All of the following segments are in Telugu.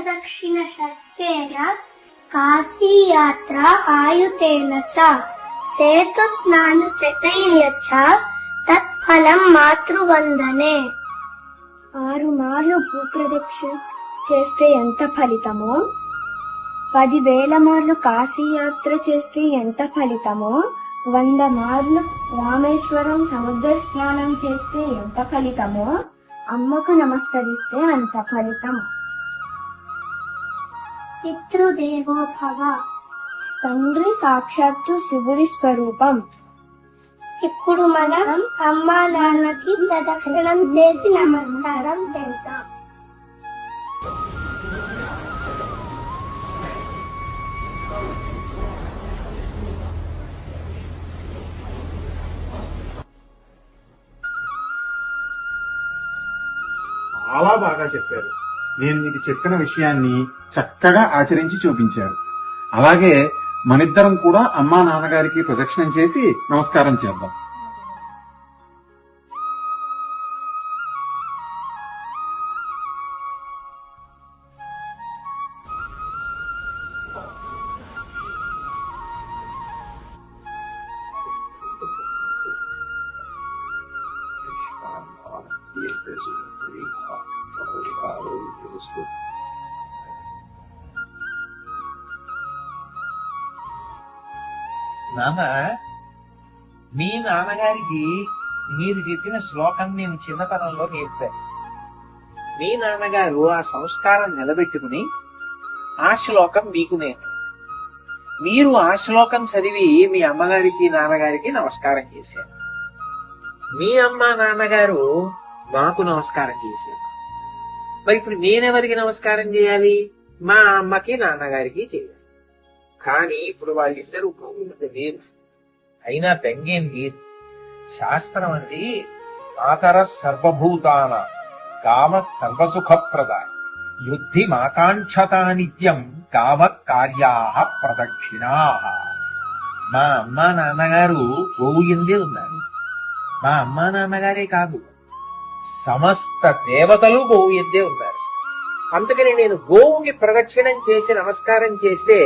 ప్రదక్షిణ శక్తేన కాశీయాత్ర ఆయుతేన చ సేతు స్నాన శతైర్య చ తత్ఫలం మాతృవందనే. 6 మార్లు భూప్రదక్షిణ చేస్తే ఎంత ఫలితమో, 10,000 మార్లు కాశీయాత్ర చేస్తే ఎంత ఫలితమో, 100 మార్లు రామేశ్వరం సముద్ర స్నానం చేస్తే ఎంత ఫలితమో, అమ్మకు నమస్కరిస్తే అంత ఫలితం. పితృదేవో భవ. తండ్రి సాక్షాత్తు శివుడి స్వరూపం. ఇప్పుడు మనం అమ్మా నాన్నకి ప్రదక్షిణం చేసి నమస్కారం చేద్దాం. చాలా బాగా చెప్పారు. నేను మీకు చెప్పిన విషయాన్ని చక్కగా ఆచరించి చూపించారు. అలాగే మనిద్దరం కూడా అమ్మా నాన్నగారికి ప్రదక్షిణం చేసి నమస్కారం చేద్దాం. నాన్న, మీ నాన్నగారికి మీరు చెప్పిన శ్లోకం నేను చిన్నతనంలో నేర్పాను. మీ నాన్నగారు ఆ సంస్కారం నిలబెట్టుకుని ఆ శ్లోకం మీకు నేను, మీరు ఆ శ్లోకం చదివి మీ అమ్మగారికి నాన్నగారికి నమస్కారం చేశారు. మీ అమ్మ నాన్నగారు మాకు నమస్కారం చేశారు. మరి ఇప్పుడు నేనెవరికి నమస్కారం చేయాలి? మా అమ్మకి నాన్నగారికి చేయాలి. కానీ ఇప్పుడు వాళ్ళిద్దరూ భూమి వేరు. అయినా బెంగేం లేదు. శాస్త్రం అంటే మాతర సర్వభూతాన కామ సర్వసుఖప్రద యుద్ధి మాకాంక్షతా నిత్యం కామ కార్యా ప్రదక్షిణా. మా అమ్మా నాన్నగారు గోవు ఎందే ఉన్నారు. మా అమ్మా నాన్నగారే కాదు, సమస్త దేవతలు గోవు ఎందే ఉన్నారు. అందుకని నేను గోవుకి ప్రదక్షిణం చేసి నమస్కారం చేస్తే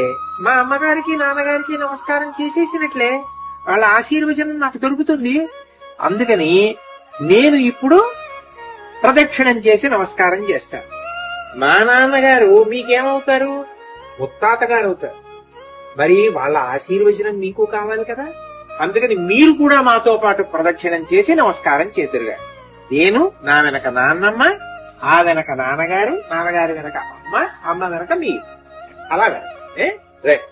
మా అమ్మగారికి నాన్నగారికి నమస్కారం చేసేసినట్లే. వాళ్ళ ఆశీర్వచనం నాకు దొరుకుతుంది. అందుకని నేను ఇప్పుడు ప్రదక్షిణం చేసి నమస్కారం చేస్తాను. మా నాన్నగారు మీకేమవుతారు? ముత్తాత గారు అవుతారు. మరి వాళ్ళ ఆశీర్వచనం మీకు కావాలి కదా. అందుకని మీరు కూడా మాతో పాటు ప్రదక్షిణం చేసి నమస్కారం చేతురుగా. నేను నా వెనక నాన్నమ్మ, ఆ వెనక నాన్నగారు, నాన్నగారు వెనక అమ్మ, అమ్మ వెనక మీరు. అలాగా రైట్.